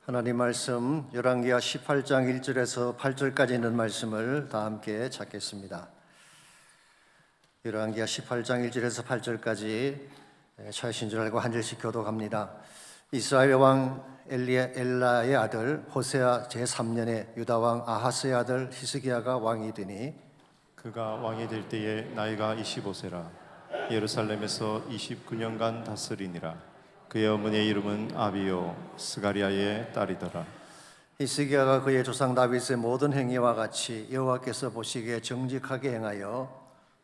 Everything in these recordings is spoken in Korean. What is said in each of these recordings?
하나님 말씀 열왕기하 18장 1절에서 8절까지 있는 말씀을 다 함께 찾겠습니다. 열왕기하 18장 1절에서 8절까지 차이신 줄 알고 한 절씩 교독합니다. 이스라엘 왕 엘라의 아들 호세아 제3년에 유다 왕 아하스의 아들 히스기야가 왕이 되니 그가 왕이 될 때에 나이가 25세라 예루살렘에서 29년간 다스리니라. 그의 어머니의 이름은 아비요 스가리아의 딸이더라. 히스기야가 그의 조상 다윗의 모든 행위와 같이 여호와께서 보시기에 정직하게 행하여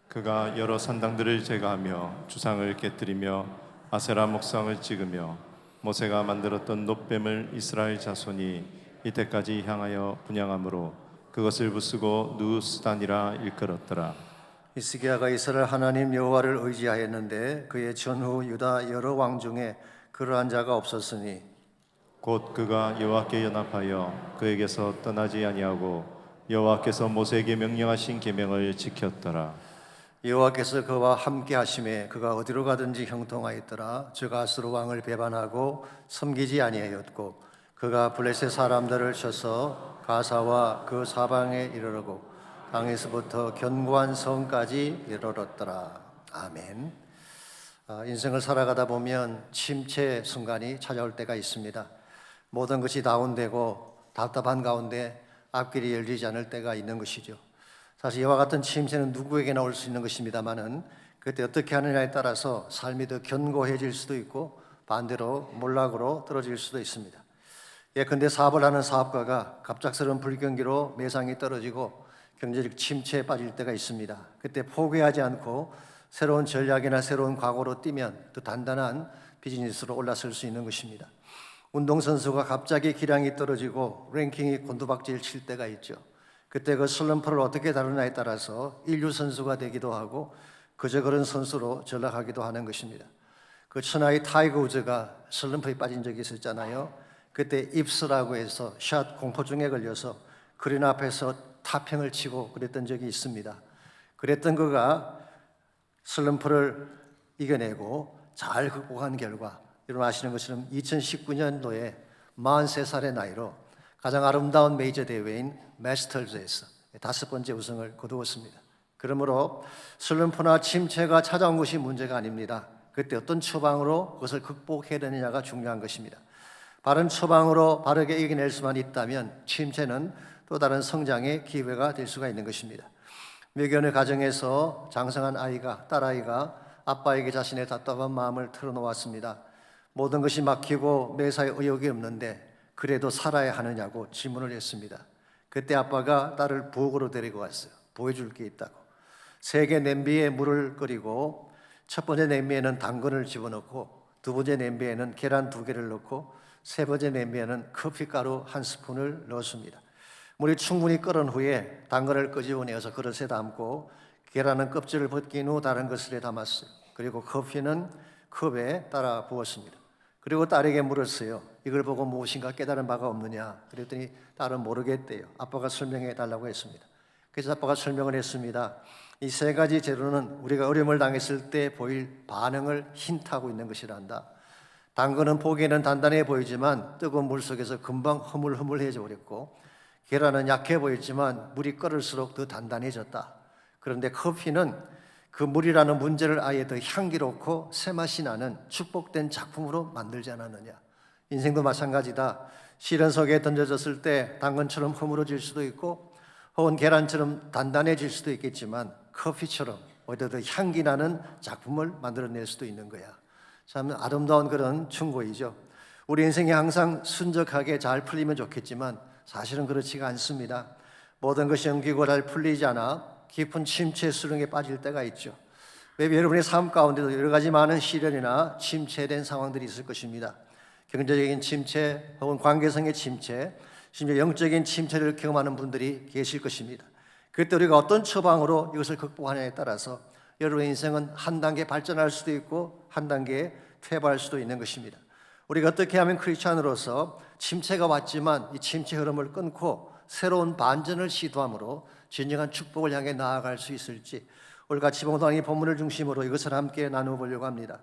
그가 여러 산당들을 제거하며 주상을 깨뜨리며 아세라 목상을 찍으며 모세가 만들었던 놋뱀을 이스라엘 자손이 이때까지 향하여 분향함으로 그것을 부수고 누스단이라 일컬었더라. 히스기야가 이스라엘 하나님 여호와를 의지하였는데 그의 전후 유다 여러 왕 중에 그러한 자가 없었으니 곧 그가 여호와께 연합하여 그에게서 떠나지 아니하고 여호와께서 모세에게 명령하신 계명을 지켰더라. 여호와께서 그와 함께 하심에 그가 어디로 가든지 형통하였더라. 즉 아스루 왕을 배반하고 섬기지 아니하였고 그가 블레셋 사람들을 쳐서 가사와 그 사방에 이르르고 땅에서부터 견고한 성까지 이르렀더라. 아멘. 인생을 살아가다 보면 침체 순간이 찾아올 때가 있습니다. 모든 것이 다운되고 답답한 가운데 앞길이 열리지 않을 때가 있는 것이죠. 사실 이와 같은 침체는 누구에게나 올 수 있는 것입니다만은 그때 어떻게 하느냐에 따라서 삶이 더 견고해질 수도 있고 반대로 몰락으로 떨어질 수도 있습니다. 예컨대 사업을 하는 사업가가 갑작스러운 불경기로 매상이 떨어지고 경제적 침체에 빠질 때가 있습니다. 그때 포기하지 않고 새로운 전략이나 새로운 각오로 뛰면 더 단단한 비즈니스로 올라설 수 있는 것입니다. 운동선수가 갑자기 기량이 떨어지고 랭킹이 곤두박질 칠 때가 있죠. 그때 그 슬럼프를 어떻게 다루냐에 따라서 인류 선수가 되기도 하고 그저 그런 선수로 전락하기도 하는 것입니다. 그 천하의 타이거 우즈가 슬럼프에 빠진 적이 있었잖아요. 그때 입스라고 해서 샷 공포증에 걸려서 그린 앞에서 타평을 치고 그랬던 적이 있습니다. 그랬던 그가 슬럼프를 이겨내고 잘 극복한 결과 여러분 아시는 것처럼 2019년도에 43살의 나이로 가장 아름다운 메이저 대회인 마스터즈에서 5번째 우승을 거두었습니다. 그러므로 슬럼프나 침체가 찾아온 것이 문제가 아닙니다. 그때 어떤 처방으로 그것을 극복해야 되느냐가 중요한 것입니다. 바른 처방으로 바르게 이겨낼 수만 있다면 침체는 또 다른 성장의 기회가 될 수가 있는 것입니다. 미견의 가정에서 장성한 아이가, 딸아이가 아빠에게 자신의 답답한 마음을 털어놓았습니다. 모든 것이 막히고 매사에 의욕이 없는데 그래도 살아야 하느냐고 질문을 했습니다. 그때 아빠가 딸을 부엌으로 데리고 갔어요. 보여줄 게 있다고. 3개 냄비에 물을 끓이고 첫 번째 냄비에는 당근을 집어넣고 두 번째 냄비에는 계란 2개를 넣고 세 번째 냄비에는 커피가루 1스푼을 넣었습니다. 물이 충분히 끓은 후에 당근을 끄집어내어서 그릇에 담고 계란은 껍질을 벗긴 후 다른 그릇에 담았어요. 그리고 커피는 컵에 따라 부었습니다. 그리고 딸에게 물었어요. 이걸 보고 무엇인가 깨달은 바가 없느냐? 그랬더니 딸은 모르겠대요. 아빠가 설명해 달라고 했습니다. 그래서 아빠가 설명을 했습니다. 이 3가지 재료는 우리가 어려움을 당했을 때 보일 반응을 힌트하고 있는 것이란다. 당근은 보기에는 단단해 보이지만 뜨거운 물 속에서 금방 흐물흐물해져 버렸고 계란은 약해 보였지만 물이 끓을수록 더 단단해졌다. 그런데 커피는 그 물이라는 문제를 아예 더 향기롭고 새맛이 나는 축복된 작품으로 만들지 않았느냐. 인생도 마찬가지다. 시련 속에 던져졌을 때 당근처럼 허물어질 수도 있고 혹은 계란처럼 단단해질 수도 있겠지만 커피처럼 오히려 더 향기 나는 작품을 만들어낼 수도 있는 거야. 참 아름다운 그런 충고이죠. 우리 인생이 항상 순적하게 잘 풀리면 좋겠지만 사실은 그렇지가 않습니다. 모든 것이 엉키고 잘 풀리지 않아 깊은 침체 수렁에 빠질 때가 있죠. 여러분의 삶 가운데도 여러 가지 많은 시련이나 침체된 상황들이 있을 것입니다. 경제적인 침체 혹은 관계성의 침체, 심지어 영적인 침체를 경험하는 분들이 계실 것입니다. 그때 우리가 어떤 처방으로 이것을 극복하냐에 따라서 여러분의 인생은 한 단계 발전할 수도 있고 한 단계 퇴보할 수도 있는 것입니다. 우리가 어떻게 하면 크리스찬으로서 침체가 왔지만 이 침체 흐름을 끊고 새로운 반전을 시도함으로 진정한 축복을 향해 나아갈 수 있을지 오늘 같이 봉독한 이 본문을 중심으로 이것을 함께 나누어보려고 합니다.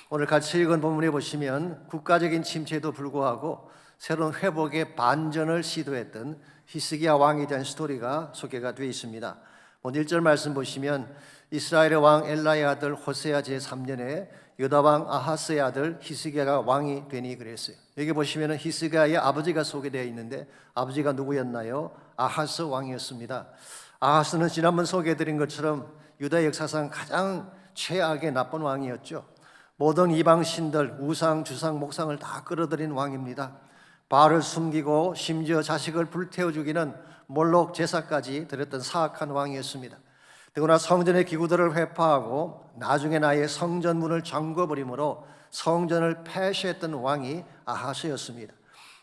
오늘 같이 읽은 본문에 보시면 국가적인 침체에도 불구하고 새로운 회복의 반전을 시도했던 히스기야 왕에 대한 스토리가 소개가 되어 있습니다. 오늘 1절 말씀 보시면 이스라엘의 왕 엘라의 아들 호세아 제3년에 유다 왕 아하스의 아들 히스기야가 왕이 되니 그랬어요. 여기 보시면 히스기야의 아버지가 소개되어 있는데 아버지가 누구였나요? 아하스 왕이었습니다. 아하스는 지난번 소개해드린 것처럼 유다 역사상 가장 최악의 나쁜 왕이었죠. 모든 이방 신들, 우상, 주상, 목상을 다 끌어들인 왕입니다. 바알을 숨기고 심지어 자식을 불태워 죽이는 몰록 제사까지 드렸던 사악한 왕이었습니다. 더구나 성전의 기구들을 회파하고 나중에 아예 성전문을 잠궈버림으로 성전을 폐쇄했던 왕이 아하스였습니다.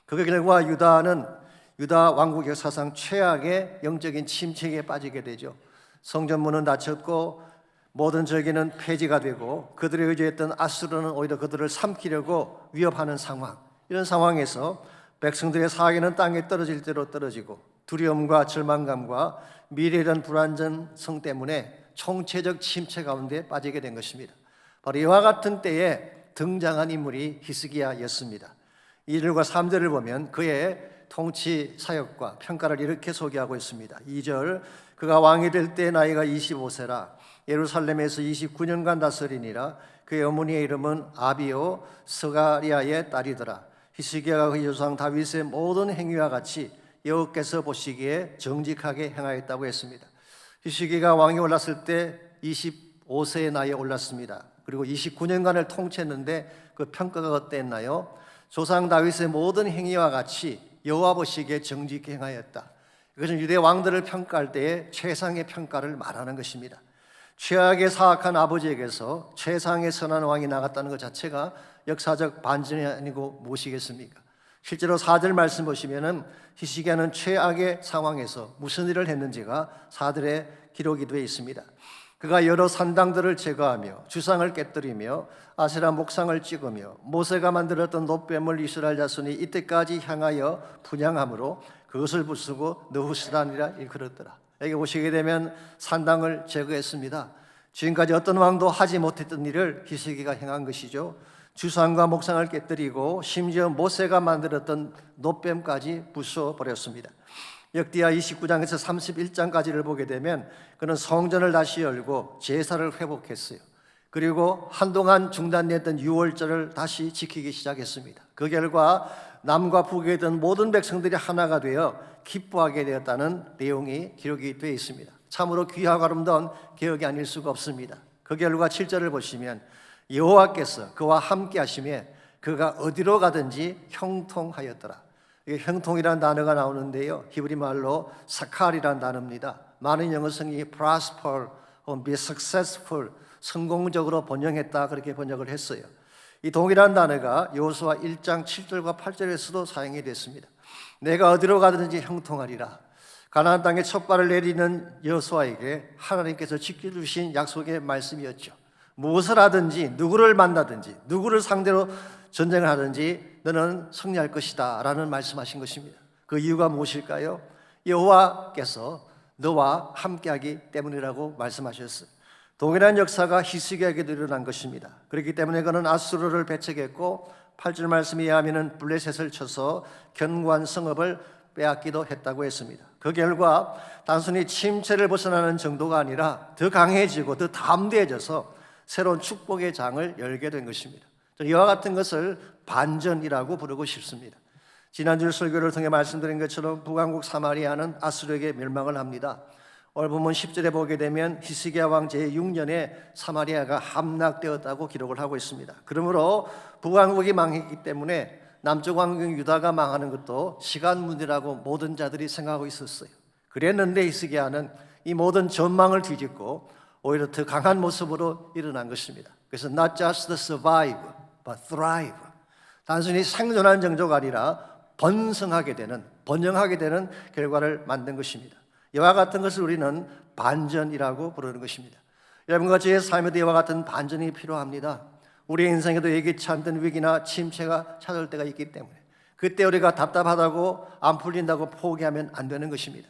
그 결과 유다 왕국 역사상 최악의 영적인 침체에 빠지게 되죠. 성전문은 닫혔고 모든 절기는 폐지가 되고 그들이 의지했던 아수르는 오히려 그들을 삼키려고 위협하는 상황. 이런 상황에서 백성들의 사기는 땅에 떨어질 대로 떨어지고 두려움과 절망감과 미래에 대한 불안정성 때문에 총체적 침체 가운데 빠지게 된 것입니다. 바로 이와 같은 때에 등장한 인물이 히스기야였습니다. 2절과 3절을 보면 그의 통치 사역과 평가를 이렇게 소개하고 있습니다. 2절, 그가 왕이 될 때 나이가 25세라 예루살렘에서 29년간 다스리니라. 그의 어머니의 이름은 아비오 스가리아의 딸이더라. 히스기야가 그의 조상 다윗의 모든 행위와 같이 여호와께서 보시기에 정직하게 행하였다고 했습니다. 히스기야가 왕이 올랐을 때 25세의 나이에 올랐습니다. 그리고 29년간을 통치했는데 그 평가가 어땠나요? 조상 다윗의 모든 행위와 같이 여호와 보시기에 정직히 행하였다. 이것은 유대 왕들을 평가할 때의 최상의 평가를 말하는 것입니다. 최악의 사악한 아버지에게서 최상의 선한 왕이 나갔다는 것 자체가 역사적 반전이 아니고 무엇이겠습니까? 실제로 4절 말씀 보시면은 히스기야는 최악의 상황에서 무슨 일을 했는지가 4절에 기록이 되어 있습니다. 그가 여러 산당들을 제거하며 주상을 깨뜨리며 아세라 목상을 찍으며 모세가 만들었던 놋뱀을 이스라엘 자손이 이때까지 향하여 분향함으로 그것을 부수고 느후스란이라 일컬었더라. 여기 보시게 되면 산당을 제거했습니다. 지금까지 어떤 왕도 하지 못했던 일을 히스기야가 행한 것이죠. 주상과 목상을 깨뜨리고 심지어 모세가 만들었던 놋뱀까지 부숴버렸습니다. 역대하 29장에서 31장까지를 보게 되면 그는 성전을 다시 열고 제사를 회복했어요. 그리고 한동안 중단됐던 유월절을 다시 지키기 시작했습니다. 그 결과 남과 북에 있던 모든 백성들이 하나가 되어 기뻐하게 되었다는 내용이 기록이 되어 있습니다. 참으로 귀하고 아름다운 개혁이 아닐 수가 없습니다. 그 결과 7절을 보시면 여호와께서 그와 함께 하심에 그가 어디로 가든지 형통하였더라. 이게 형통이라는 단어가 나오는데요, 히브리 말로 사칼이라는 단어입니다. 많은 영어 성경이 prosper, be successful, 성공적으로 번영했다 그렇게 번역을 했어요. 이 동일한 단어가 여호수아 1장 7절과 8절에서도 사용이 됐습니다. 내가 어디로 가든지 형통하리라. 가나안 땅에 첫 발을 내리는 여호수아에게 하나님께서 지켜주신 약속의 말씀이었죠. 무엇을 하든지 누구를 만나든지 누구를 상대로 전쟁을 하든지 너는 승리할 것이다 라는 말씀하신 것입니다. 그 이유가 무엇일까요? 여호와께서 너와 함께하기 때문이라고 말씀하셨어요. 동일한 역사가 히스기야에게도 일어난 것입니다. 그렇기 때문에 그는 아수르를 배척했고 8절 말씀에 의하면 블레셋을 쳐서 견고한 성읍을 빼앗기도 했다고 했습니다. 그 결과 단순히 침체를 벗어나는 정도가 아니라 더 강해지고 더 담대해져서 새로운 축복의 장을 열게 된 것입니다. 이와 같은 것을 반전이라고 부르고 싶습니다. 지난주 설교를 통해 말씀드린 것처럼 북왕국 사마리아는 아수르에게 멸망을 합니다. 오늘 본문 10절에 보게 되면 히스기야 왕 제6년에 사마리아가 함락되었다고 기록을 하고 있습니다. 그러므로 북왕국이 망했기 때문에 남쪽 왕국 유다가 망하는 것도 시간 문제라고 모든 자들이 생각하고 있었어요. 그랬는데 히스기야는 이 모든 전망을 뒤집고 오히려 더 강한 모습으로 일어난 것입니다. 그래서 not just survive, but thrive. 단순히 생존한 정도가 아니라 번성하게 되는, 번영하게 되는 결과를 만든 것입니다. 이와 같은 것을 우리는 반전이라고 부르는 것입니다. 여러분과 저의 삶에도 이와 같은 반전이 필요합니다. 우리의 인생에도 예기치 않던 위기나 침체가 찾아올 때가 있기 때문에 그때 우리가 답답하다고 안 풀린다고 포기하면 안 되는 것입니다.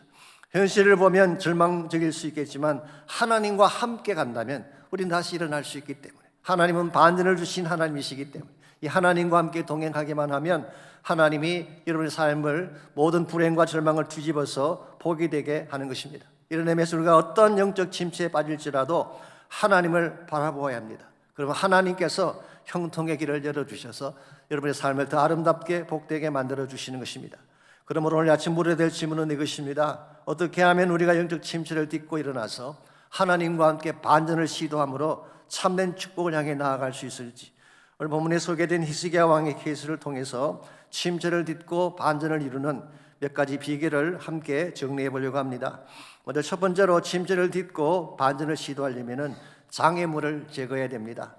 현실을 보면 절망적일 수 있겠지만 하나님과 함께 간다면 우리는 다시 일어날 수 있기 때문에, 하나님은 반전을 주신 하나님이시기 때문에 이 하나님과 함께 동행하기만 하면 하나님이 여러분의 삶을 모든 불행과 절망을 뒤집어서 복이 되게 하는 것입니다. 이런 의미에서 우리가 어떤 영적 침체에 빠질지라도 하나님을 바라보아야 합니다. 그러면 하나님께서 형통의 길을 열어주셔서 여러분의 삶을 더 아름답게 복되게 만들어 주시는 것입니다. 그러므로 오늘 아침 물어야 될 질문은 이것입니다. 어떻게 하면 우리가 영적 침체를 딛고 일어나서 하나님과 함께 반전을 시도함으로 참된 축복을 향해 나아갈 수 있을지, 오늘 본문에 소개된 히스기야 왕의 케이스를 통해서 침체를 딛고 반전을 이루는 몇 가지 비결을 함께 정리해 보려고 합니다. 먼저 첫 번째로 침체를 딛고 반전을 시도하려면 장애물을 제거해야 됩니다.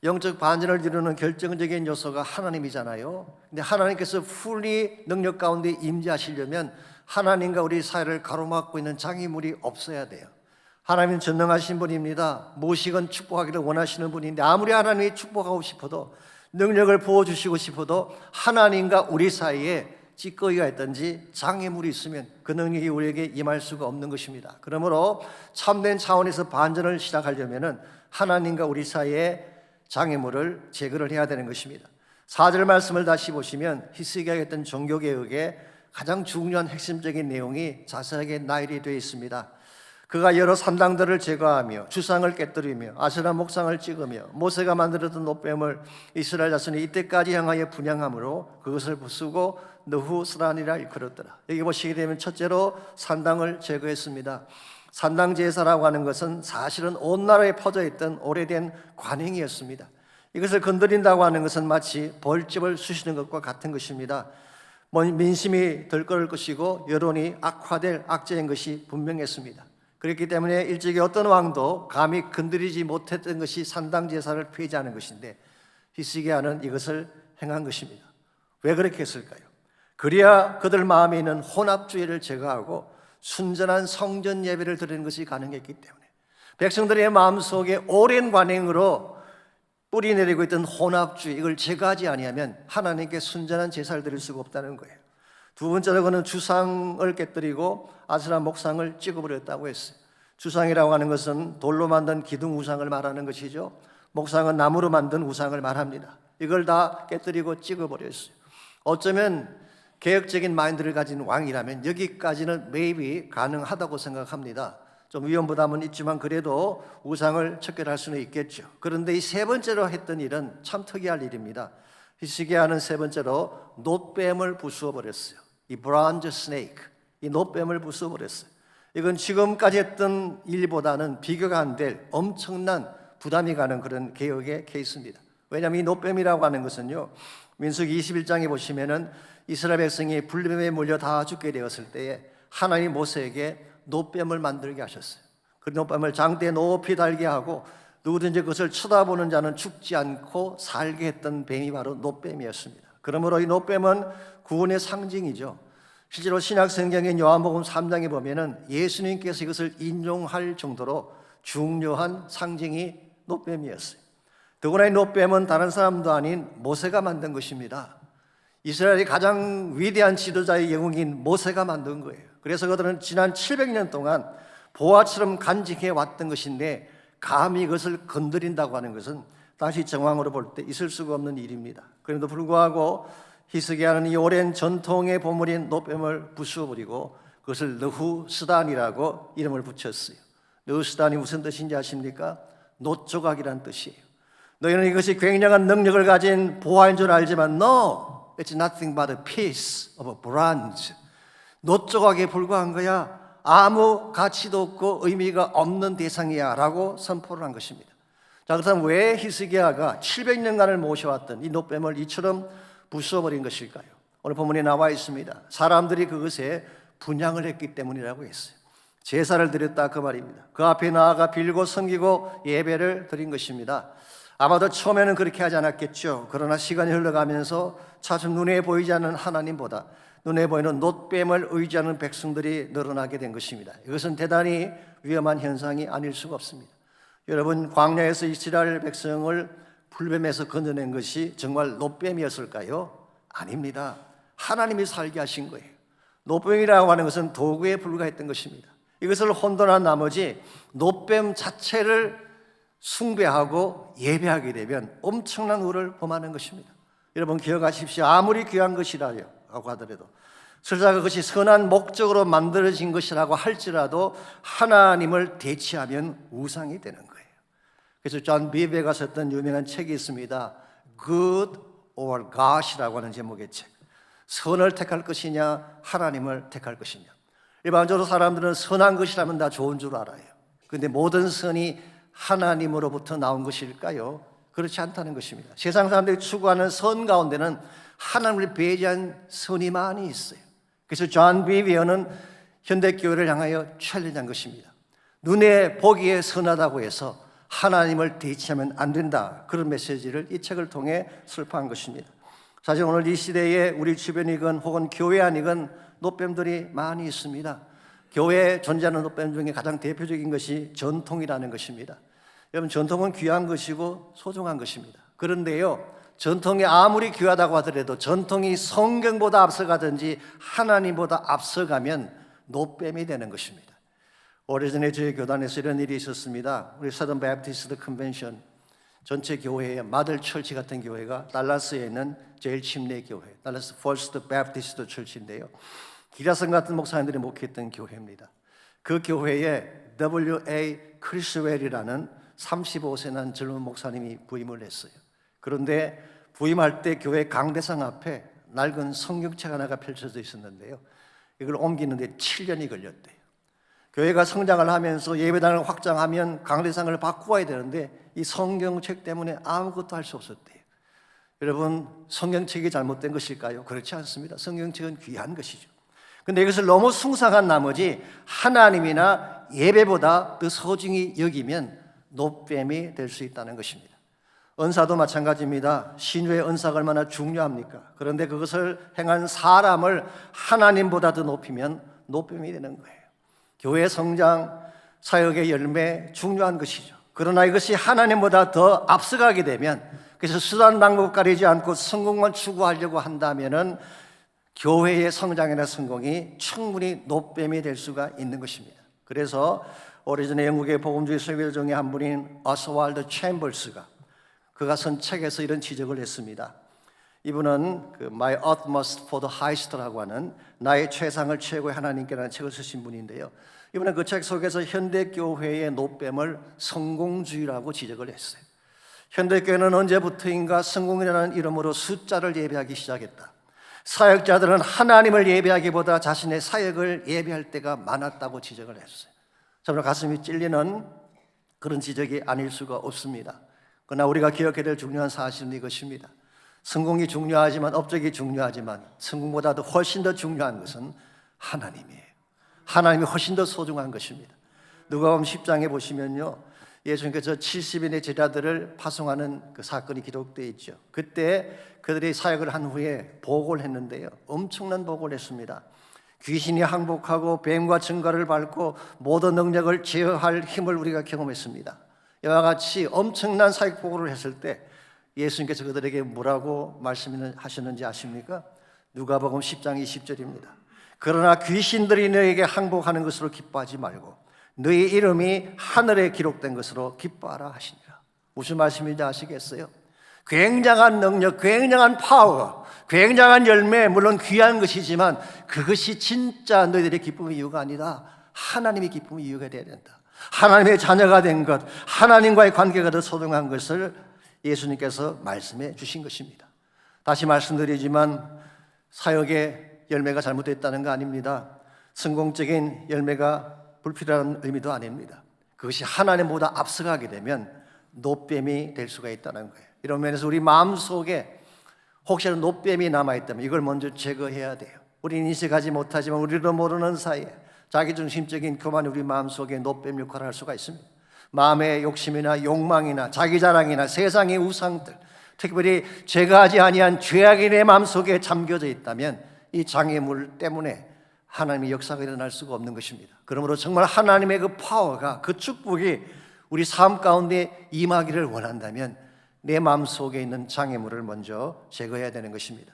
영적 반전을 이루는 결정적인 요소가 하나님이잖아요. 근데 하나님께서 풀리 능력 가운데 임재하시려면 하나님과 우리 사이를 가로막고 있는 장애물이 없어야 돼요. 하나님은 전능하신 분입니다. 무엇이건 축복하기를 원하시는 분인데 아무리 하나님이 축복하고 싶어도, 능력을 부어주시고 싶어도 하나님과 우리 사이에 찌꺼기가 있든지 장애물이 있으면 그 능력이 우리에게 임할 수가 없는 것입니다. 그러므로 참된 차원에서 반전을 시작하려면 하나님과 우리 사이에 장애물을 제거를 해야 되는 것입니다. 4절 말씀을 다시 보시면 히스기야가 했던 종교개혁의 가장 중요한 핵심적인 내용이 자세하게 나열이 되어 있습니다. 그가 여러 산당들을 제거하며 주상을 깨뜨리며 아세라 목상을 찍으며 모세가 만들었던 놋뱀을 이스라엘 자손이 이때까지 향하여 분향함으로 그것을 부수고 느후스란이라 일컬었더라. 여기 보시게 되면 첫째로 산당을 제거했습니다. 산당 제사라고 하는 것은 사실은 온 나라에 퍼져 있던 오래된 관행이었습니다. 이것을 건드린다고 하는 것은 마치 벌집을 쑤시는 것과 같은 것입니다. 민심이 덜끓을 것이고 여론이 악화될 악재인 것이 분명했습니다. 그렇기 때문에 일찍이 어떤 왕도 감히 건드리지 못했던 것이 산당 제사를 폐지하는 것인데 히스기야는 이것을 행한 것입니다. 왜 그렇게 했을까요? 그래야 그들 마음에 있는 혼합주의를 제거하고 순전한 성전 예배를 드리는 것이 가능했기 때문에, 백성들의 마음속에 오랜 관행으로 뿌리내리고 있던 혼합주의, 이걸 제거하지 아니하면 하나님께 순전한 제사를 드릴 수가 없다는 거예요. 두 번째로 그는 주상을 깨뜨리고 아세라 목상을 찍어버렸다고 했어요. 주상이라고 하는 것은 돌로 만든 기둥 우상을 말하는 것이죠. 목상은 나무로 만든 우상을 말합니다. 이걸 다 깨뜨리고 찍어버렸어요. 어쩌면 개혁적인 마인드를 가진 왕이라면 여기까지는 maybe 가능하다고 생각합니다. 좀 위험 부담은 있지만 그래도 우상을 척결할 수는 있겠죠. 그런데 이 세 번째로 했던 일은 참 특이할 일입니다. 히스기야는 세 번째로 놋뱀을 부수어 버렸어요. 이 브론즈 스네이크, 이 놋뱀을 부수어 버렸어요. 이건 지금까지 했던 일보다는 비교가 안 될 엄청난 부담이 가는 그런 개혁의 케이스입니다. 왜냐하면 이 놋뱀이라고 하는 것은요, 민수기 21장에 보시면은 이스라엘 백성이 불뱀에 물려 다 죽게 되었을 때에 하나님이 모세에게 놋뱀을 만들게 하셨어요. 그 놋뱀을 장대에 높이 달게 하고 누구든지 그것을 쳐다보는 자는 죽지 않고 살게 했던 뱀이 바로 놋뱀이었습니다. 그러므로 이 놋뱀은 구원의 상징이죠. 실제로 신약 성경인 요한복음 3장에 보면은 예수님께서 이것을 인용할 정도로 중요한 상징이 놋뱀이었어요. 더구나 이 놋뱀은 다른 사람도 아닌 모세가 만든 것입니다. 이스라엘이 가장 위대한 지도자의 영웅인 모세가 만든 거예요. 그래서 그들은 지난 700년 동안 보화처럼 간직해 왔던 것인데 감히 이것을 건드린다고 하는 것은 당시 정황으로 볼 때 있을 수가 없는 일입니다. 그럼에도 불구하고 히스기야는 이 오랜 전통의 보물인 놋뱀을 부수어버리고 그것을 느후스단이라고 이름을 붙였어요. 느후스단이 무슨 뜻인지 아십니까? 놋조각이라는 뜻이에요. 너희는 이것이 굉장한 능력을 가진 보화인 줄 알지만 No, it's nothing but a piece of a bronze. 놋조각에 불과한 거야. 아무 가치도 없고 의미가 없는 대상이야 라고 선포를 한 것입니다. 자, 그렇다면 왜 히스기야가 700년간을 모셔왔던 이 놋뱀을 이처럼 부숴버린 것일까요? 오늘 본문에 나와 있습니다. 사람들이 그것에 분향을 했기 때문이라고 했어요. 제사를 드렸다 그 말입니다. 그 앞에 나아가 빌고 섬기고 예배를 드린 것입니다. 아마도 처음에는 그렇게 하지 않았겠죠. 그러나 시간이 흘러가면서 차츰 눈에 보이지 않는 하나님보다 눈에 보이는 놋뱀을 의지하는 백성들이 늘어나게 된 것입니다. 이것은 대단히 위험한 현상이 아닐 수가 없습니다. 여러분, 광야에서 이스라엘 백성을 불뱀에서 건져낸 것이 정말 놋뱀이었을까요? 아닙니다. 하나님이 살게 하신 거예요. 노뱀이라고 하는 것은 도구에 불과했던 것입니다. 이것을 혼돈한 나머지 노뱀 자체를 숭배하고 예배하게 되면 엄청난 우를 범하는 것입니다. 여러분 기억하십시오. 아무리 귀한 것이라고 하더라도 설사 그것이 선한 목적으로 만들어진 것이라고 할지라도 하나님을 대치하면 우상이 되는 거예요. 그래서 존 비베가 썼던 유명한 책이 있습니다. Good or God이라고 하는 제목의 책. 선을 택할 것이냐 하나님을 택할 것이냐. 일반적으로 사람들은 선한 것이라면 다 좋은 줄 알아요. 그런데 모든 선이 하나님으로부터 나온 것일까요? 그렇지 않다는 것입니다. 세상 사람들이 추구하는 선 가운데는 하나님을 배제한 선이 많이 있어요. 그래서 존 비비어는 현대교회를 향하여 챌린지한 것입니다. 눈에 보기에 선하다고 해서 하나님을 대치하면 안 된다. 그런 메시지를 이 책을 통해 설파한 것입니다. 사실 오늘 이 시대에 우리 주변이건 혹은 교회 안이건 노뱀들이 많이 있습니다. 교회에 존재하는 노뱀 중에 가장 대표적인 것이 전통이라는 것입니다. 여러분 전통은 귀한 것이고 소중한 것입니다. 그런데요, 전통이 아무리 귀하다고 하더라도 전통이 성경보다 앞서가든지 하나님보다 앞서가면 노뱀이 되는 것입니다. 오래전에 저희 교단에서 이런 일이 있었습니다. 우리 서던 베프티스트 컨벤션 전체 교회의 마들 철치 같은 교회가 달라스에 있는 제일 침례 교회, 달라스 퍼스트 베프티스트 철치인데요. 기라성 같은 목사님들이 목회했던 교회입니다. 그 교회에 W.A. 크리스웰이라는 35세 난 젊은 목사님이 부임을 했어요. 그런데 부임할 때 교회 강대상 앞에 낡은 성경책 하나가 펼쳐져 있었는데요. 이걸 옮기는데 7년이 걸렸대요. 교회가 성장을 하면서 예배당을 확장하면 강대상을 바꾸어야 되는데 이 성경책 때문에 아무것도 할 수 없었대요. 여러분 성경책이 잘못된 것일까요? 그렇지 않습니다. 성경책은 귀한 것이죠. 그런데 이것을 너무 숭상한 나머지 하나님이나 예배보다 더 소중히 여기면 노뱀이 될 수 있다는 것입니다. 은사도 마찬가지입니다. 신유의 은사가 얼마나 중요합니까? 그런데 그것을 행한 사람을 하나님보다 더 높이면 노뱀이 되는 거예요. 교회 성장, 사역의 열매 중요한 것이죠. 그러나 이것이 하나님보다 더 앞서가게 되면, 그래서 수단 방법 가리지 않고 성공만 추구하려고 한다면은 교회의 성장이나 성공이 충분히 노뱀이 될 수가 있는 것입니다. 그래서 오래전에 영국의 복음주의 설교자 중에 한 분인 오스왈드 챔버스가 그가 쓴 책에서 이런 지적을 했습니다. 이분은 My Utmost for the Highest라고 하는 나의 최상을 최고의 하나님께라는 책을 쓰신 분인데요. 이분은 그 책 속에서 현대교회의 노뱀을 성공주의라고 지적을 했어요. 현대교회는 언제부터인가 성공이라는 이름으로 숫자를 예배하기 시작했다. 사역자들은 하나님을 예배하기보다 자신의 사역을 예배할 때가 많았다고 지적을 했어요. 정말 가슴이 찔리는 그런 지적이 아닐 수가 없습니다. 그러나 우리가 기억해야 될 중요한 사실은 이것입니다. 성공이 중요하지만, 업적이 중요하지만 성공보다도 훨씬 더 중요한 것은 하나님이에요. 하나님이 훨씬 더 소중한 것입니다. 누가복음 10장에 보시면요, 예수님께서 70인의 제자들을 파송하는 그 사건이 기록되어 있죠. 그때 그들이 사역을 한 후에 보고를 했는데요, 엄청난 보고를 했습니다. 귀신이 항복하고 뱀과 증거를 밟고 모든 능력을 제어할 힘을 우리가 경험했습니다. 이와 같이 엄청난 사역 보고를 했을 때 예수님께서 그들에게 뭐라고 말씀하셨는지 아십니까? 누가복음 10장 20절입니다. 그러나 귀신들이 너에게 항복하는 것으로 기뻐하지 말고 너희 이름이 하늘에 기록된 것으로 기뻐하라 하시니라. 무슨 말씀인지 아시겠어요? 굉장한 능력, 굉장한 파워, 굉장한 열매, 물론 귀한 것이지만 그것이 진짜 너희들의 기쁨의 이유가 아니라 하나님의 기쁨의 이유가 되어야 된다. 하나님의 자녀가 된 것, 하나님과의 관계가 더 소중한 것을 예수님께서 말씀해 주신 것입니다. 다시 말씀드리지만 사역의 열매가 잘못됐다는 거 아닙니다. 성공적인 열매가 불필요한 의미도 아닙니다. 그것이 하나님보다 앞서가게 되면 노뱀이 될 수가 있다는 거예요. 이런 면에서 우리 마음속에 혹시라도 노뱀이 남아있다면 이걸 먼저 제거해야 돼요. 우리는 인식하지 못하지만 우리도 모르는 사이에 자기중심적인 교만이 우리 마음속에 노뱀 역할을 할 수가 있습니다. 마음의 욕심이나 욕망이나 자기 자랑이나 세상의 우상들, 특별히 죄가 하지 아니한 죄악이 내 마음속에 잠겨져 있다면 이 장애물 때문에 하나님의 역사가 일어날 수가 없는 것입니다. 그러므로 정말 하나님의 그 파워가, 그 축복이 우리 삶 가운데 임하기를 원한다면 내 마음속에 있는 장애물을 먼저 제거해야 되는 것입니다.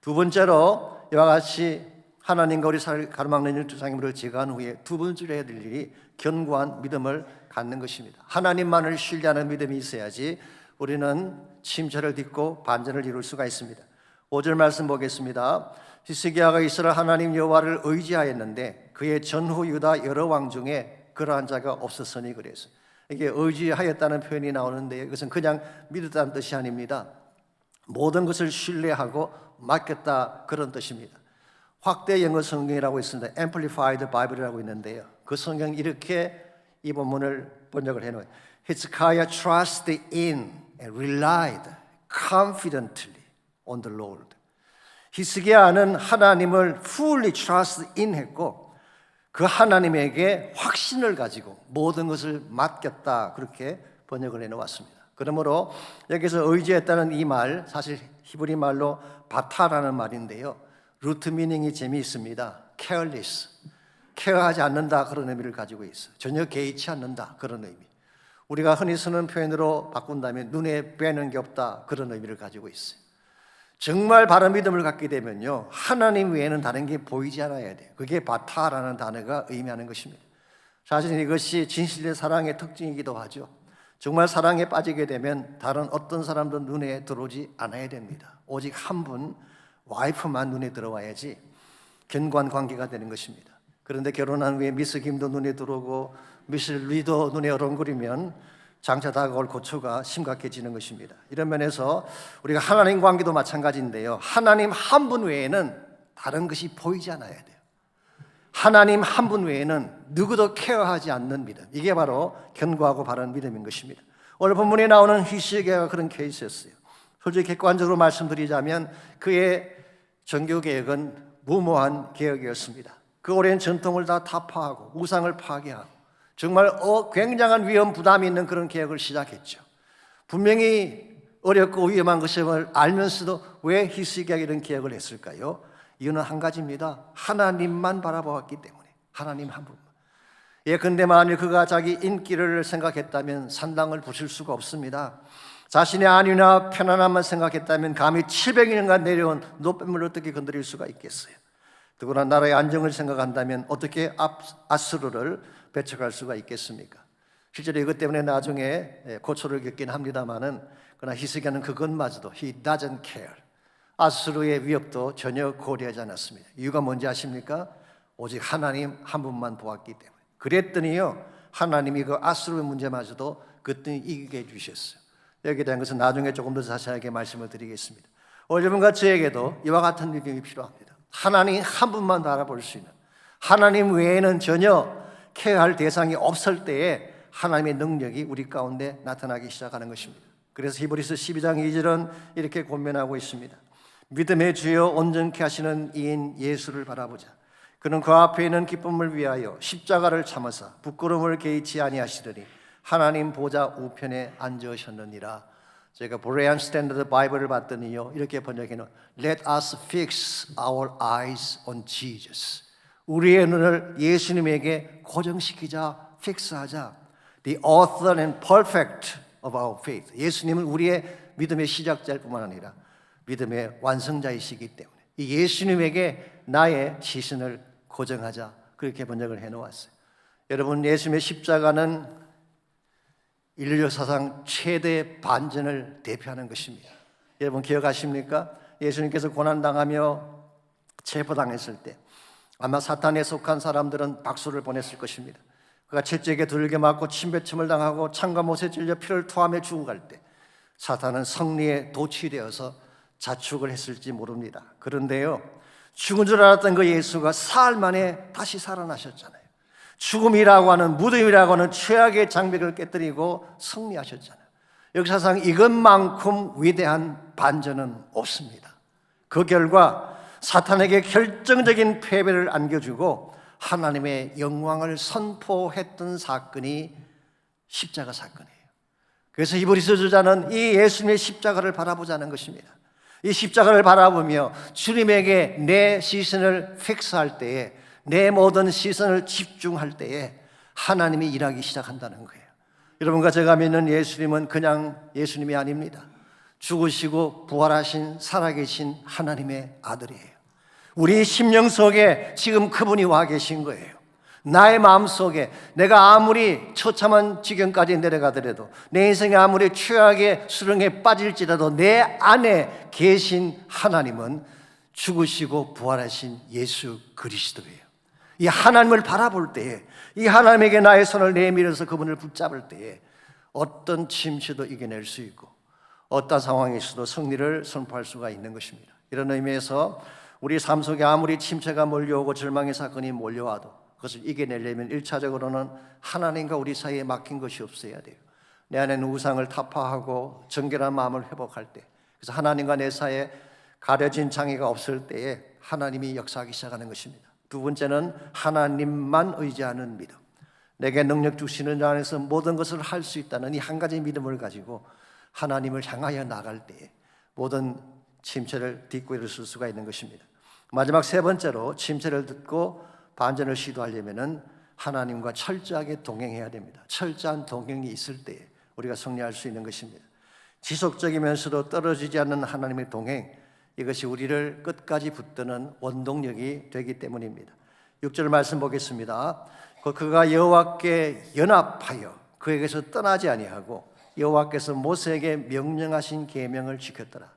두 번째로 이와 같이 하나님과 우리 가르막는 조상님을 제거한 후에 두 번째로 해야 될 일이 견고한 믿음을 갖는 것입니다. 하나님만을 신뢰하는 믿음이 있어야지 우리는 침체를 딛고 반전을 이룰 수가 있습니다. 5절 말씀 보겠습니다. 히스기야가 이스라엘 하나님 여호와를 의지하였는데 그의 전후 유다 여러 왕 중에 그러한 자가 없었으니 그래서 이게 의지하였다는 표현이 나오는데 이것은 그냥 믿었다는 뜻이 아닙니다. 모든 것을 신뢰하고 맡겼다 그런 뜻입니다. 확대 영어 성경이라고 있습니다. Amplified Bible이라고 있는데요. 그 성경 이렇게 이 본문을 번역을 해놓아요. Hezekiah trusted in and relied confidently on the Lord. 히스기야는 하나님을 fully trust in 했고 그 하나님에게 확신을 가지고 모든 것을 맡겼다 그렇게 번역을 해놓았습니다. 그러므로 여기서 의지했다는 이 말 사실 히브리 말로 바타라는 말인데요. 루트 미닝이 재미있습니다. careless, 케어하지 않는다 그런 의미를 가지고 있어요. 전혀 개의치 않는다 그런 의미. 우리가 흔히 쓰는 표현으로 바꾼다면 눈에 뵈는 게 없다 그런 의미를 가지고 있어요. 정말 바른 믿음을 갖게 되면요 하나님 외에는 다른 게 보이지 않아야 돼요. 그게 바타라는 단어가 의미하는 것입니다. 사실 이것이 진실의 사랑의 특징이기도 하죠. 정말 사랑에 빠지게 되면 다른 어떤 사람도 눈에 들어오지 않아야 됩니다. 오직 한 분 와이프만 눈에 들어와야지 견고한 관계가 되는 것입니다. 그런데 결혼한 후에 미스 김도 눈에 들어오고 미스 리도 눈에 어렁거리면 장차 다가올 고초가 심각해지는 것입니다. 이런 면에서 우리가 하나님 관계도 마찬가지인데요. 하나님 한 분 외에는 다른 것이 보이지 않아야 돼요. 하나님 한 분 외에는 누구도 케어하지 않는 믿음. 이게 바로 견고하고 바른 믿음인 것입니다. 오늘 본문에 나오는 히스기야가 그런 케이스였어요. 솔직히 객관적으로 말씀드리자면 그의 종교개혁은 무모한 개혁이었습니다. 그 오랜 전통을 다 타파하고 우상을 파괴하고 정말 굉장한 위험 부담이 있는 그런 개혁을 시작했죠. 분명히 어렵고 위험한 것임을 알면서도 왜 히스기야가 이런 개혁을 했을까요? 이유는 한 가지입니다. 하나님만 바라보았기 때문에. 하나님 한 분만. 예컨대 만일 그가 자기 인기를 생각했다면 산당을 부실 수가 없습니다. 자신의 안위나 편안함만 생각했다면 감히 700년간 내려온 노뱀을 어떻게 건드릴 수가 있겠어요? 더구나 나라의 안정을 생각한다면 어떻게 아수르를 배척할 수가 있겠습니까? 실제로 이것 때문에 나중에 고초를 겪긴 합니다만은 그러나 히스기야는 그것마저도 he doesn't care. 아수르의 위협도 전혀 고려하지 않았습니다. 이유가 뭔지 아십니까? 오직 하나님 한 분만 보았기 때문에. 그랬더니요 하나님이 그 아수르의 문제마저도 그때는 이기게 해주셨어요. 여기에 대한 것은 나중에 조금 더 자세하게 말씀을 드리겠습니다. 오늘 여러분과 저에게도 이와 같은 믿음이 필요합니다. 하나님 한 분만 바라볼 수 있는, 하나님 외에는 전혀 케어할 대상이 없을 때에 하나님의 능력이 우리 가운데 나타나기 시작하는 것입니다. 그래서 히브리서 12장 2절은 이렇게 권면하고 있습니다. 믿음의 주여 온전케 하시는 이인 예수를 바라보자. 그는 그 앞에 있는 기쁨을 위하여 십자가를 참으사 부끄러움을 개의치 아니하시더니 하나님 보좌 우편에 앉으셨느니라. 제가 보레안 스탠더드 바이블을 봤더니요 이렇게 번역해놓은 Let us fix our eyes on Jesus. 우리의 눈을 예수님에게 고정시키자, 픽스하자. The author and perfect of our faith. 예수님은 우리의 믿음의 시작자일 뿐만 아니라 믿음의 완성자이시기 때문에 이 예수님에게 나의 시선을 고정하자. 그렇게 번역을 해놓았어요. 여러분 예수님의 십자가는 인류 사상 최대 반전을 대표하는 것입니다. 여러분 기억하십니까? 예수님께서 고난당하며 체포당했을 때 아마 사탄에 속한 사람들은 박수를 보냈을 것입니다. 그가 채찍에 두들겨 맞고 침뱉음을 당하고 창과 못에 찔려 피를 토하며 죽어갈 때 사탄은 승리에 도취되어서 자축을 했을지 모릅니다. 그런데요 죽은 줄 알았던 그 예수가 사흘 만에 다시 살아나셨잖아요. 죽음이라고 하는 무덤이라고 하는 최악의 장벽을 깨뜨리고 승리하셨잖아요. 역사상 이것만큼 위대한 반전은 없습니다. 그 결과 사탄에게 결정적인 패배를 안겨주고 하나님의 영광을 선포했던 사건이 십자가 사건이에요. 그래서 히브리서 저자는 이 예수님의 십자가를 바라보자는 것입니다. 이 십자가를 바라보며 주님에게 내 시선을 픽스할 때에 내 모든 시선을 집중할 때에 하나님이 일하기 시작한다는 거예요. 여러분과 제가 믿는 예수님은 그냥 예수님이 아닙니다. 죽으시고 부활하신 살아계신 하나님의 아들이에요. 우리 심령 속에 지금 그분이 와 계신 거예요. 나의 마음 속에 내가 아무리 처참한 지경까지 내려가더라도, 내 인생이 아무리 최악의 수렁에 빠질지라도 내 안에 계신 하나님은 죽으시고 부활하신 예수 그리스도예요. 이 하나님을 바라볼 때에, 이 하나님에게 나의 손을 내밀어서 그분을 붙잡을 때에 어떤 침체도 이겨낼 수 있고 어떤 상황에서도 승리를 선포할 수가 있는 것입니다. 이런 의미에서 우리 삶 속에 아무리 침체가 몰려오고 절망의 사건이 몰려와도 그것을 이겨내려면 1차적으로는 하나님과 우리 사이에 막힌 것이 없어야 돼요. 내 안에는 우상을 타파하고 정결한 마음을 회복할 때, 그래서 하나님과 내 사이에 가려진 장애가 없을 때에 하나님이 역사하기 시작하는 것입니다. 두 번째는 하나님만 의지하는 믿음. 내게 능력 주시는 자 안에서 모든 것을 할 수 있다는 이 한 가지 믿음을 가지고 하나님을 향하여 나갈 때에 모든 침체를 딛고 일어설 수가 있는 것입니다. 마지막 세 번째로, 침체를 듣고 반전을 시도하려면 하나님과 철저하게 동행해야 됩니다. 철저한 동행이 있을 때에 우리가 승리할 수 있는 것입니다. 지속적이면서도 떨어지지 않는 하나님의 동행, 이것이 우리를 끝까지 붙드는 원동력이 되기 때문입니다. 6절 말씀 보겠습니다. 그가 여호와께 연합하여 그에게서 떠나지 아니하고 여호와께서 모세에게 명령하신 계명을 지켰더라.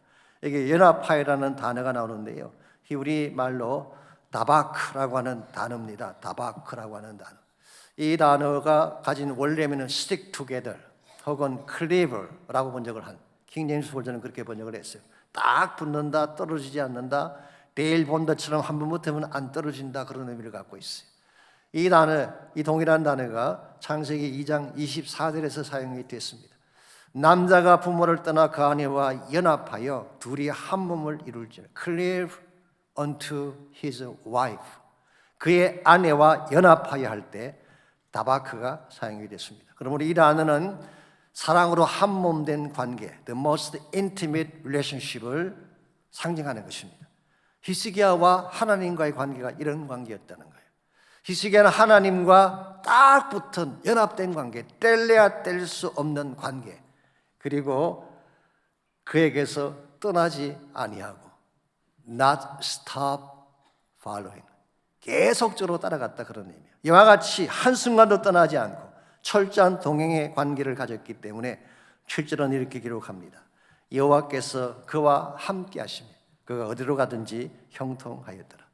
여기 연합하여라는 단어가 나오는데요, 히브리 말로 다바크라고 하는 단어입니다. 다바크라고 하는 단어. 이 단어가 가진 원래면은 stick together 혹은 cleave라고 번역을 한, 킹제임스 버전은 그렇게 번역을 했어요. 딱 붙는다, 떨어지지 않는다, 레일 본드처럼 한 번 붙으면 안 떨어진다, 그런 의미를 갖고 있어요. 이 단어, 이 동일한 단어가 창세기 2장 24절에서 사용이 됐습니다. 남자가 부모를 떠나 그 아내와 연합하여 둘이 한 몸을 이룰지라. cleave unto his wife. 그의 아내와 연합하여 할 때 다바크가 사용이 됐습니다. 그러므로 이 단어는 사랑으로 한 몸 된 관계, the most intimate relationship을 상징하는 것입니다. 히스기야와 하나님과의 관계가 이런 관계였다는 거예요. 히스기야는 하나님과 딱 붙은 연합된 관계, 뗄래야 뗄 수 없는 관계, 그리고 그에게서 떠나지 아니하고 not stop following, 계속적으로 따라갔다, 그런 의미예요. 이와 같이 한순간도 떠나지 않고 철저한 동행의 관계를 가졌기 때문에 7절은 이렇게 기록합니다. 여호와께서 그와 함께 하시며 그가 어디로 가든지 형통하였더라.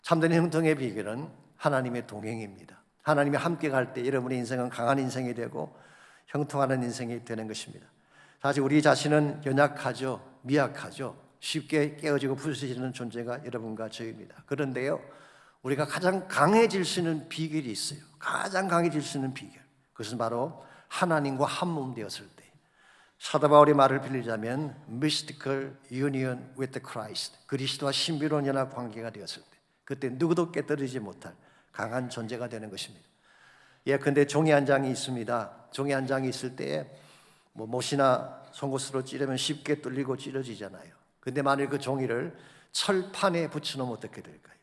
참된 형통의 비결은 하나님의 동행입니다. 하나님이 함께 갈 때 여러분의 인생은 강한 인생이 되고 형통하는 인생이 되는 것입니다. 사실 우리 자신은 연약하죠, 미약하죠, 쉽게 깨어지고 부서지는 존재가 여러분과 저입니다. 그런데요, 우리가 가장 강해질 수 있는 비결이 있어요. 가장 강해질 수 있는 비결, 그것은 바로 하나님과 한 몸 되었을 때, 사도 바울의 말을 빌리자면 mystical union with Christ, 그리스도와 신비로운 연합 관계가 되었을 때, 그때 누구도 깨뜨리지 못할 강한 존재가 되는 것입니다. 예컨대 종이 한 장이 있습니다. 종이 한 장이 있을 때에 못이나 송곳으로 찌르면 쉽게 뚫리고 찢어지잖아요. 근데 만일 그 종이를 철판에 붙여놓으면 어떻게 될까요?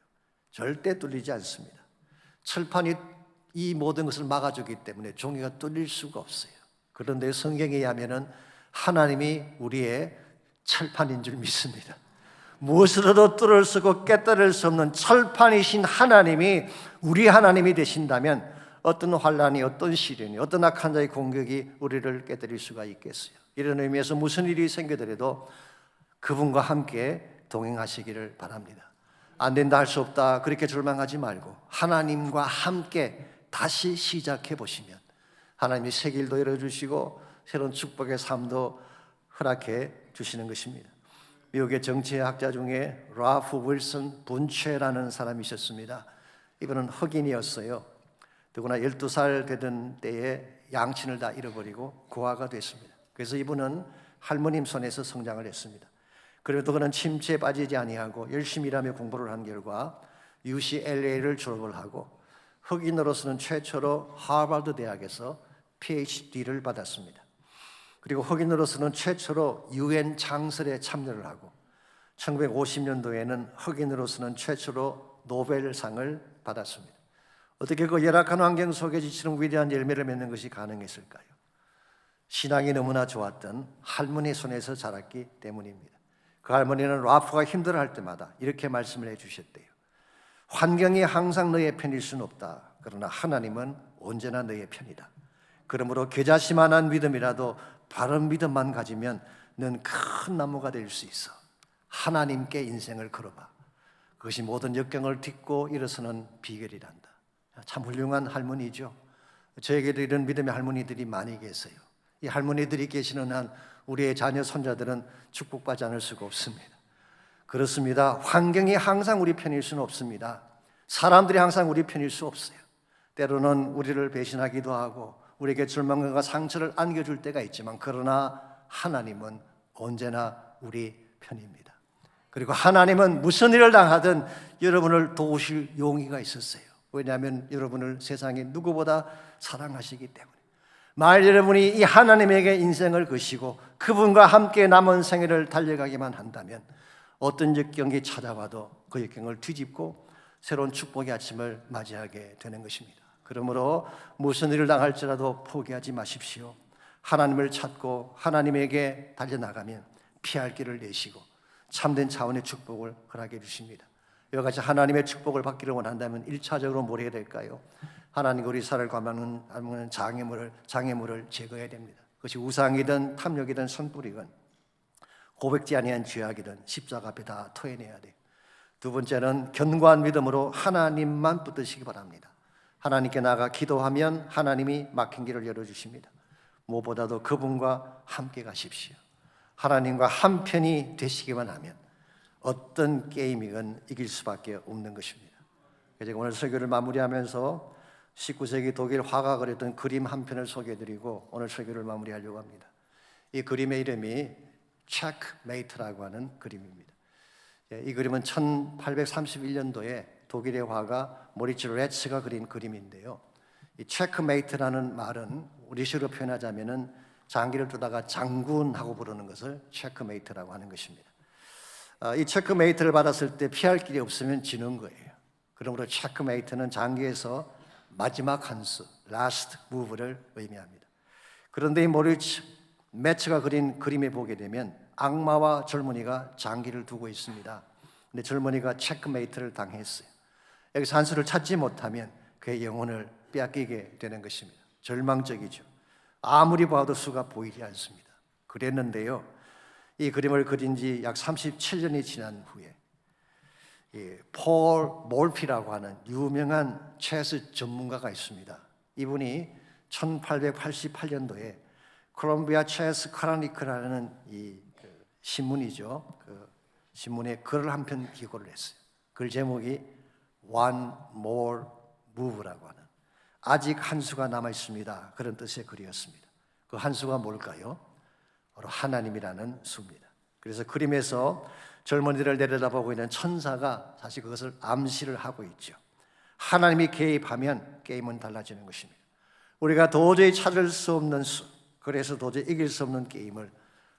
절대 뚫리지 않습니다. 철판이 이 모든 것을 막아주기 때문에 종이가 뚫릴 수가 없어요. 그런데 성경에 의하면은 하나님이 우리의 철판인 줄 믿습니다. 무엇으로도 뚫을 수 없고 깨뜨릴 수 없는 철판이신 하나님이 우리 하나님이 되신다면 어떤 환란이, 어떤 시련이, 어떤 악한 자의 공격이 우리를 깨뜨릴 수가 있겠어요. 이런 의미에서 무슨 일이 생기더라도 그분과 함께 동행하시기를 바랍니다. 안 된다, 할 수 없다, 그렇게 절망하지 말고 하나님과 함께 다시 시작해 보시면 하나님이 새 길도 열어주시고 새로운 축복의 삶도 허락해 주시는 것입니다. 미국의 정치학자 중에 라프 윌슨 분체라는 사람이 있었습니다. 이분은 흑인이었어요. 더구나 12살 되던 때에 양친을 다 잃어버리고 고아가 됐습니다. 그래서 이분은 할머님 손에서 성장을 했습니다. 그래도 그는 침체에 빠지지 아니하고 열심히 일하며 공부를 한 결과 UCLA를 졸업을 하고 흑인으로서는 최초로 하버드 대학에서 PhD를 받았습니다. 그리고 흑인으로서는 최초로 UN 창설에 참여를 하고 1950년도에는 흑인으로서는 최초로 노벨상을 받았습니다. 어떻게 그 열악한 환경 속에 지치는 위대한 열매를 맺는 것이 가능했을까요? 신앙이 너무나 좋았던 할머니 손에서 자랐기 때문입니다. 그 할머니는 라프가 힘들어할 때마다 이렇게 말씀을 해주셨대요. 환경이 항상 너의 편일 수는 없다. 그러나 하나님은 언제나 너의 편이다. 그러므로 겨자씨만한 믿음이라도 바른 믿음만 가지면 넌 큰 나무가 될 수 있어. 하나님께 인생을 걸어봐. 그것이 모든 역경을 딛고 일어서는 비결이란다. 참 훌륭한 할머니죠. 저에게도 이런 믿음의 할머니들이 많이 계세요. 이 할머니들이 계시는 한 우리의 자녀 손자들은 축복받지 않을 수가 없습니다. 그렇습니다. 환경이 항상 우리 편일 수는 없습니다. 사람들이 항상 우리 편일 수 없어요. 때로는 우리를 배신하기도 하고 우리에게 절망과 상처를 안겨줄 때가 있지만, 그러나 하나님은 언제나 우리 편입니다. 그리고 하나님은 무슨 일을 당하든 여러분을 도우실 용의가 있었어요. 왜냐하면 여러분을 세상에 누구보다 사랑하시기 때문에. 만일 여러분이 이 하나님에게 인생을 거시고 그분과 함께 남은 생애를 달려가기만 한다면 어떤 역경이 찾아와도 그 역경을 뒤집고 새로운 축복의 아침을 맞이하게 되는 것입니다. 그러므로 무슨 일을 당할지라도 포기하지 마십시오. 하나님을 찾고 하나님에게 달려나가면 피할 길을 내시고 참된 차원의 축복을 허락해 주십니다. 이와 같이 하나님의 축복을 받기를 원한다면 1차적으로 뭘 해야 될까요? 하나님과 우리 살을 감하는 장애물을 제거해야 됩니다. 그것이 우상이든 탐욕이든 선불이든 고백지 아니한 죄악이든 십자가 앞에 다 토해내야 돼요. 두 번째는 견고한 믿음으로 하나님만 붙드시기 바랍니다. 하나님께 나가 기도하면 하나님이 막힌 길을 열어주십니다. 무엇보다도 그분과 함께 가십시오. 하나님과 한편이 되시기만 하면 어떤 게임이건 이길 수밖에 없는 것입니다. 제가 오늘 설교를 마무리하면서 19세기 독일 화가가 그렸던 그림 한 편을 소개해드리고 오늘 설교를 마무리하려고 합니다. 이 그림의 이름이 체크메이트라고 하는 그림입니다. 이 그림은 1831년도에 독일의 화가 모리츠 레츠가 그린 그림인데요. 이 체크메이트라는 말은 우리식으로 표현하자면은 장기를 두다가 장군하고 부르는 것을 체크메이트라고 하는 것입니다. 이 체크메이트를 받았을 때 피할 길이 없으면 지는 거예요. 그러므로 체크메이트는 장기에서 마지막 한 수, 라스트 무브를 의미합니다. 그런데 이 모리츠 레츠가 그린 그림에 보게 되면 악마와 젊은이가 장기를 두고 있습니다. 근데 젊은이가 체크메이트를 당했어요. 여기서 한 수를 찾지 못하면 그의 영혼을 빼앗기게 되는 것입니다. 절망적이죠. 아무리 봐도 수가 보이지 않습니다. 그랬는데요, 이 그림을 그린 지 약 37년이 지난 후에 폴 몰피라고 하는 유명한 체스 전문가가 있습니다. 이분이 1888년도에 콜롬비아 체스 크로니클이라는 이 신문이죠. 그 신문에 글을 한 편 기고를 했어요. 글 제목이 One More Move라고 하는, 아직 한 수가 남아 있습니다, 그런 뜻의 글이었습니다. 그 한 수가 뭘까요? 바로 하나님이라는 수입니다. 그래서 그림에서 젊은이들을 내려다보고 있는 천사가 사실 그것을 암시를 하고 있죠. 하나님이 개입하면 게임은 달라지는 것입니다. 우리가 도저히 찾을 수 없는 수, 그래서 도저히 이길 수 없는 게임을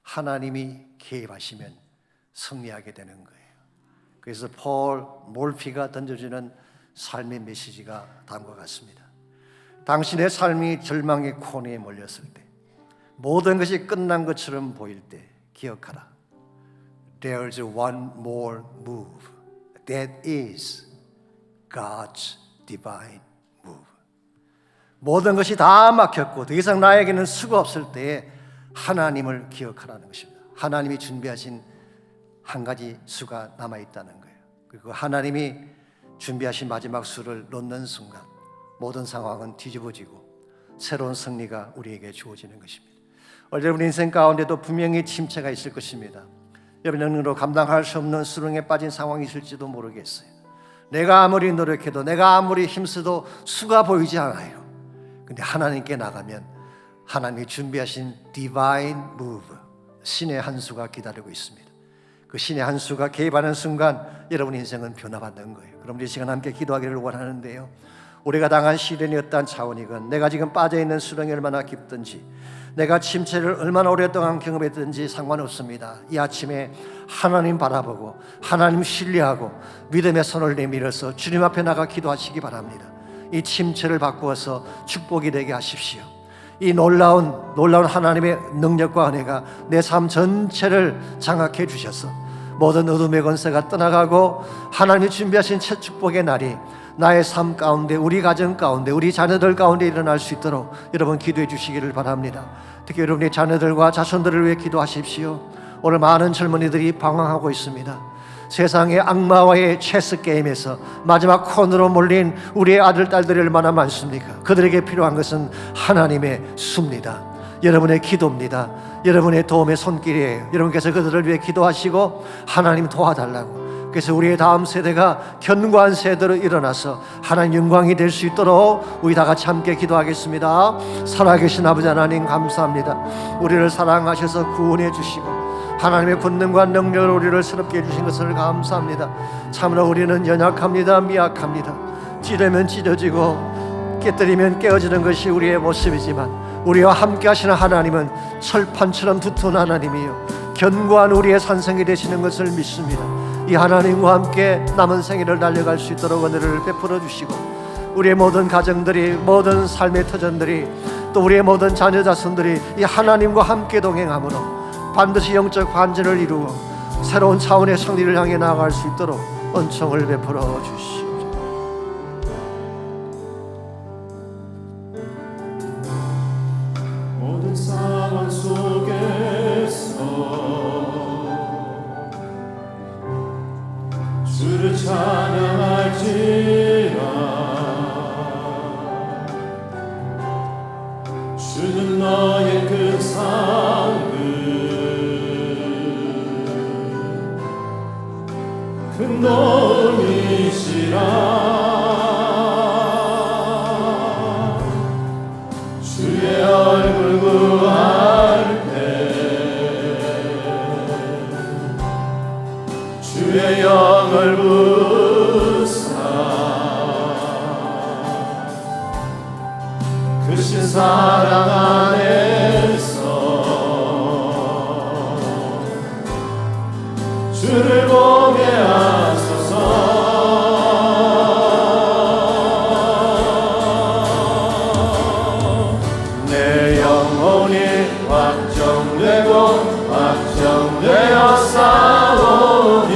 하나님이 개입하시면 승리하게 되는 거예요. 그래서 폴 몰피가 던져주는 삶의 메시지가 다음과 같습니다. 당신의 삶이 절망의 코너에 몰렸을 때, 모든 것이 끝난 것처럼 보일 때 기억하라. There's one more move. That is God's divine move. 모든 것이 다 막혔고 더 이상 나에게는 수가 없을 때에 하나님을 기억하라는 것입니다. 하나님이 준비하신 한 가지 수가 남아있다는 거예요. 그리고 하나님이 준비하신 마지막 수를 놓는 순간 모든 상황은 뒤집어지고 새로운 승리가 우리에게 주어지는 것입니다. 여러분 인생 가운데도 분명히 침체가 있을 것입니다. 여러분 능력으로 감당할 수 없는 수렁에 빠진 상황이 있을지도 모르겠어요. 내가 아무리 노력해도 내가 아무리 힘써도 수가 보이지 않아요. 근데 하나님께 나가면 하나님이 준비하신 divine move, 신의 한 수가 기다리고 있습니다. 그 신의 한 수가 개입하는 순간 여러분 인생은 변화받는 거예요. 그럼 이 시간 함께 기도하기를 원하는데요, 우리가 당한 시련이 어떠한 차원이건, 내가 지금 빠져있는 수렁이 얼마나 깊든지, 내가 침체를 얼마나 오랫동안 경험했든지 상관없습니다. 이 아침에 하나님 바라보고 하나님 신뢰하고 믿음의 손을 내밀어서 주님 앞에 나가 기도하시기 바랍니다. 이 침체를 바꾸어서 축복이 되게 하십시오. 이 놀라운 하나님의 능력과 은혜가 내 삶 전체를 장악해 주셔서 모든 어둠의 권세가 떠나가고 하나님이 준비하신 첫 축복의 날이 나의 삶 가운데, 우리 가정 가운데, 우리 자녀들 가운데 일어날 수 있도록 여러분 기도해 주시기를 바랍니다. 특히 여러분의 자녀들과 자손들을 위해 기도하십시오. 오늘 많은 젊은이들이 방황하고 있습니다. 세상의 악마와의 체스 게임에서 마지막 코너로 몰린 우리의 아들, 딸들이 얼마나 많습니까? 그들에게 필요한 것은 하나님의 수입니다. 여러분의 기도입니다. 여러분의 도움의 손길이에요. 여러분께서 그들을 위해 기도하시고 하나님 도와달라고. 그래서 우리의 다음 세대가 견고한 세대로 일어나서 하나님 영광이 될 수 있도록 우리 다 같이 함께 기도하겠습니다. 살아계신 아버지 하나님 감사합니다. 우리를 사랑하셔서 구원해 주시고 하나님의 권능과 능력으로 우리를 새롭게 해주신 것을 감사합니다. 참으로 우리는 연약합니다. 미약합니다. 찌르면 찢어지고 깨뜨리면 깨어지는 것이 우리의 모습이지만 우리와 함께 하시는 하나님은 철판처럼 두터운 하나님이요 견고한 우리의 산성이 되시는 것을 믿습니다. 이 하나님과 함께 남은 생애를 달려갈 수 있도록 은혜를 베풀어 주시고 우리의 모든 가정들이, 모든 삶의 터전들이, 또 우리의 모든 자녀 자손들이 이 하나님과 함께 동행함으로 반드시 영적 반전을 이루어 새로운 차원의 승리를 향해 나아갈 수 있도록 은총을 베풀어 주시옵소서. 모든 상황 속에서 주를 찬양할지라. 주는 너의 그 상을 큰 도움이시라. 주의 얼굴 구할 때 주의 영을 부사 크신 사랑 안에서 주를 보게 하소서. 내 영혼이 확정되고 확정되어 싸우니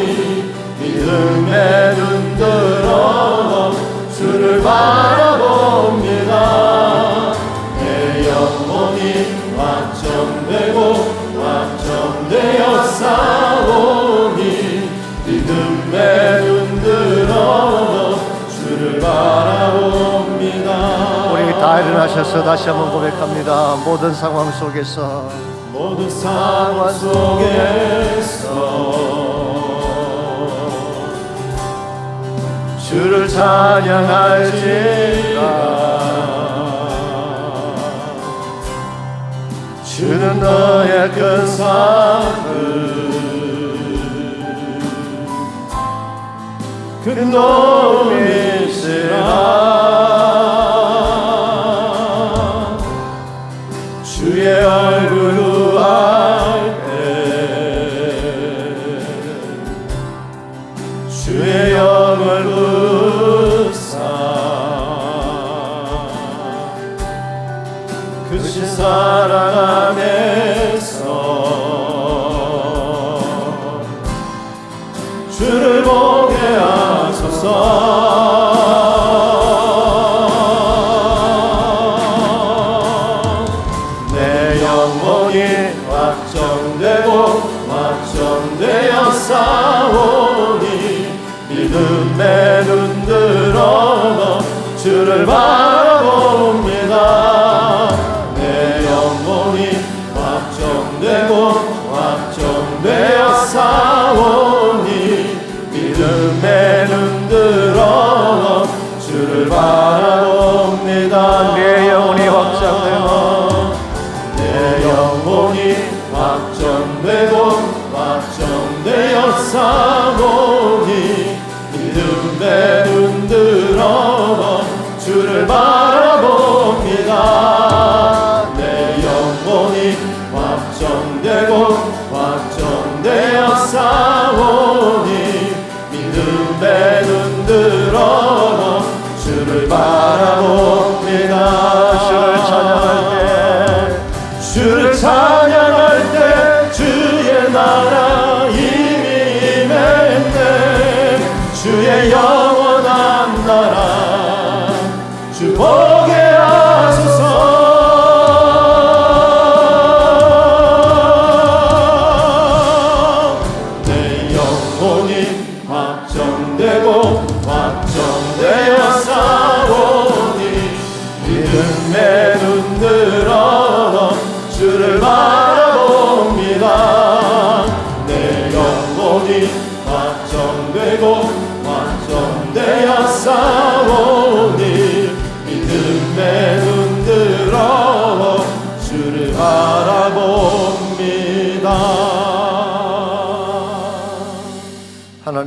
믿음에 눈들어 주를 바라봅니다. 내 영혼이 확정되고 확정되어 싸우니 믿음에 눈들어 주를 바라봅니다. 우리 다 일어나셔서 다시 한번 고백합니다. 모든 상황 속에서, 모든 상황 속에서 주를 찬양할지라. 주는 너의 큰 상을 큰 도움이시라. 주의 얼굴 구할 때 주의 영을 부사 크신 사랑 안에서 주를 보게 하소서. 내 영혼이 확정되고 확정되어 싸우니 믿음에 눈들어 주를 바라봅니다. 내 영혼이 확정되고 확정되어 싸우니 믿음에 눈들어 주를 바라봅니다. 내 영혼이 확정되고 내 영혼이 확정되고 확정되어 싸우니 믿음에 눈들어 주를 바라봅니다. 내 영혼이 확정되고 확정되어 싸우니 믿음에 눈들어 주를 바라봅니다. 주를 찬양할 때, 주를 찬양할 때 주의 나라 이미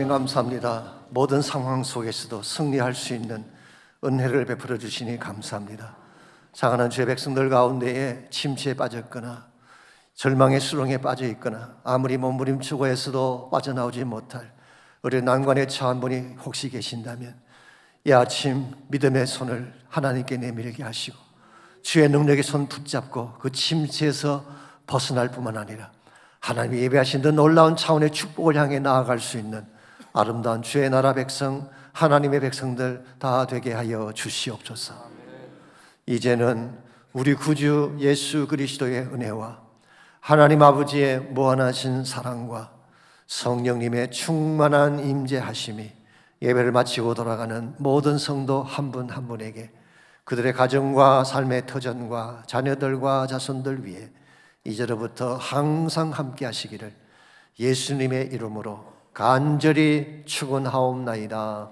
하나님 감사합니다. 모든 상황 속에서도 승리할 수 있는 은혜를 베풀어 주시니 감사합니다. 사랑하는 주의 백성들 가운데에 침체에 빠졌거나 절망의 수렁에 빠져 있거나 아무리 몸부림치고 해서도 빠져나오지 못할 우리 난관에 처한 분이 혹시 계신다면 이 아침 믿음의 손을 하나님께 내밀게 하시고 주의 능력의 손 붙잡고 그 침체에서 벗어날 뿐만 아니라 하나님이 예배하신 그 놀라운 차원의 축복을 향해 나아갈 수 있는 아름다운 주의 나라 백성, 하나님의 백성들 다 되게 하여 주시옵소서. 이제는 우리 구주 예수 그리스도의 은혜와 하나님 아버지의 무한하신 사랑과 성령님의 충만한 임재하심이 예배를 마치고 돌아가는 모든 성도 한 분 한 분에게 그들의 가정과 삶의 터전과 자녀들과 자손들 위해 이제로부터 항상 함께 하시기를 예수님의 이름으로 간절히 축원하옵나이다.